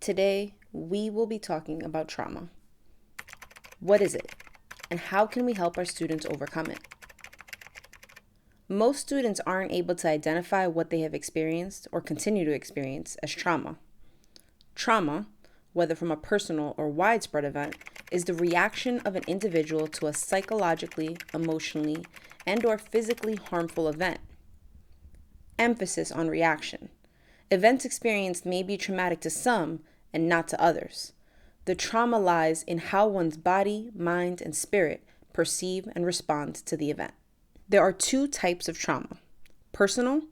Today, we will be talking about trauma. What is it, and how can we help our students overcome it? Most students aren't able to identify what they have experienced or continue to experience as trauma. Trauma, whether from a personal or widespread event, is the reaction of an individual to a psychologically, emotionally, and/or physically harmful event. Emphasis on reaction. Events experienced may be traumatic to some and not to others. The trauma lies in how one's body, mind, and spirit perceive and respond to the event. There are two types of trauma: personal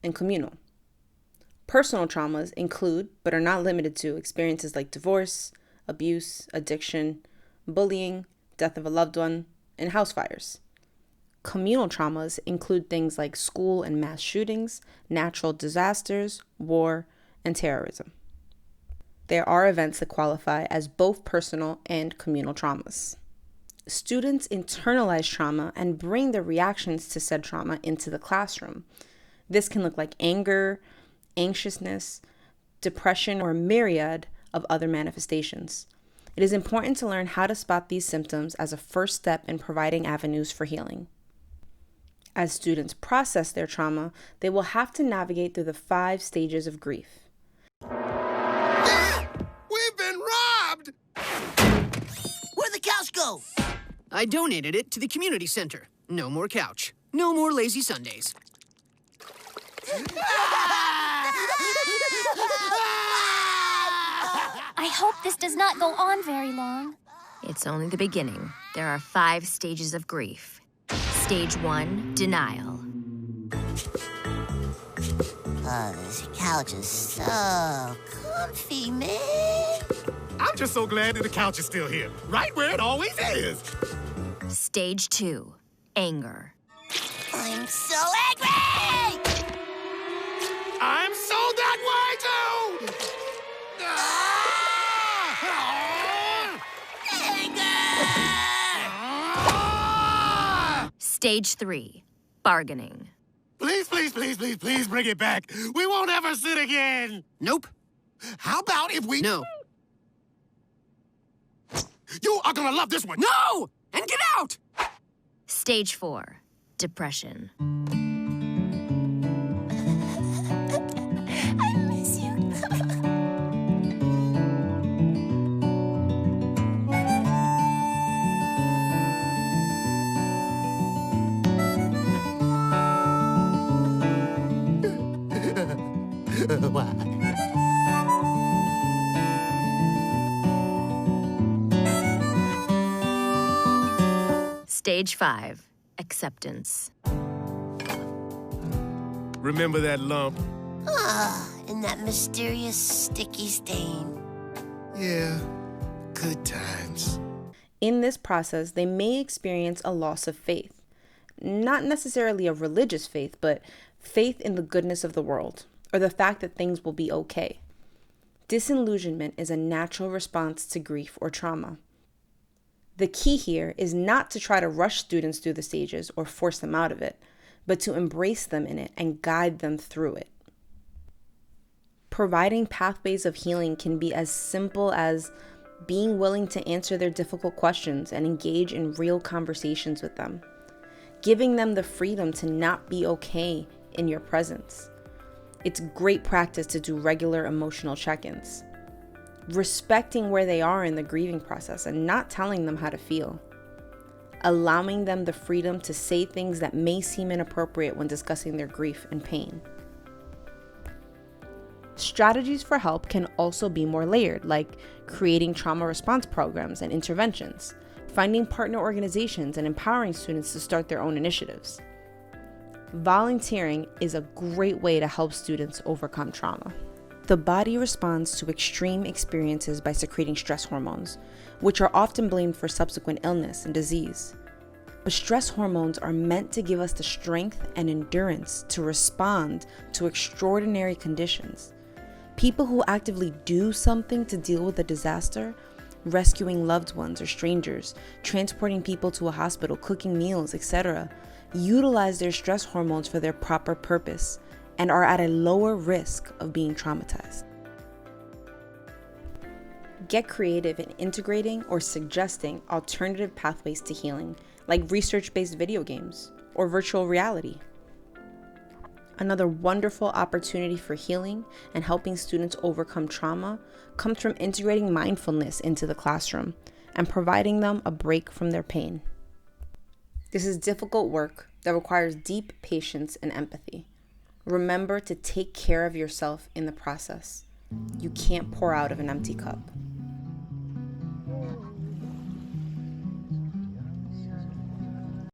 and communal. Personal traumas include, but are not limited to, experiences like divorce, abuse, addiction, bullying, death of a loved one, and house fires. Communal traumas include things like school and mass shootings, natural disasters, war, and terrorism. There are events that qualify as both personal and communal traumas. Students internalize trauma and bring their reactions to said trauma into the classroom. This can look like anger, anxiousness, depression, or a myriad of other manifestations. It is important to learn how to spot these symptoms as a first step in providing avenues for healing. As students process their trauma, they will have to navigate through the 5 stages of grief. We've been robbed! Where'd the couch go? I donated it to the community center. No more couch. No more lazy Sundays. I hope this does not go on very long. It's only the beginning. There are 5 stages of grief. Stage 1, denial. Oh, this couch is so comfy, man. I'm just so glad that the couch is still here, right where it always is. Stage 2, anger. I'm so angry! I'm so that way too! Stage 3, bargaining. Please, please, please, please, please bring it back. We won't ever sit again. Nope. How about if we... No. You are gonna love this one. No! And get out! Stage 4, depression. I miss you. Why? Stage 5, acceptance. Remember that lump? And that mysterious sticky stain. Yeah, good times. In this process, they may experience a loss of faith. Not necessarily a religious faith, but faith in the goodness of the world, or the fact that things will be okay. Disillusionment is a natural response to grief or trauma. The key here is not to try to rush students through the stages or force them out of it, but to embrace them in it and guide them through it. Providing pathways of healing can be as simple as being willing to answer their difficult questions and engage in real conversations with them, giving them the freedom to not be okay in your presence. It's great practice to do regular emotional check-ins. Respecting where they are in the grieving process and not telling them how to feel. Allowing them the freedom to say things that may seem inappropriate when discussing their grief and pain. Strategies for help can also be more layered, like creating trauma response programs and interventions, finding partner organizations, and empowering students to start their own initiatives. Volunteering is a great way to help students overcome trauma. The body responds to extreme experiences by secreting stress hormones, which are often blamed for subsequent illness and disease. But stress hormones are meant to give us the strength and endurance to respond to extraordinary conditions. People who actively do something to deal with a disaster, rescuing loved ones or strangers, transporting people to a hospital, cooking meals, etc., utilize their stress hormones for their proper purpose and are at a lower risk of being traumatized. Get creative in integrating or suggesting alternative pathways to healing, like research-based video games or virtual reality. Another wonderful opportunity for healing and helping students overcome trauma comes from integrating mindfulness into the classroom and providing them a break from their pain. This is difficult work that requires deep patience and empathy. Remember to take care of yourself in the process. You can't pour out of an empty cup.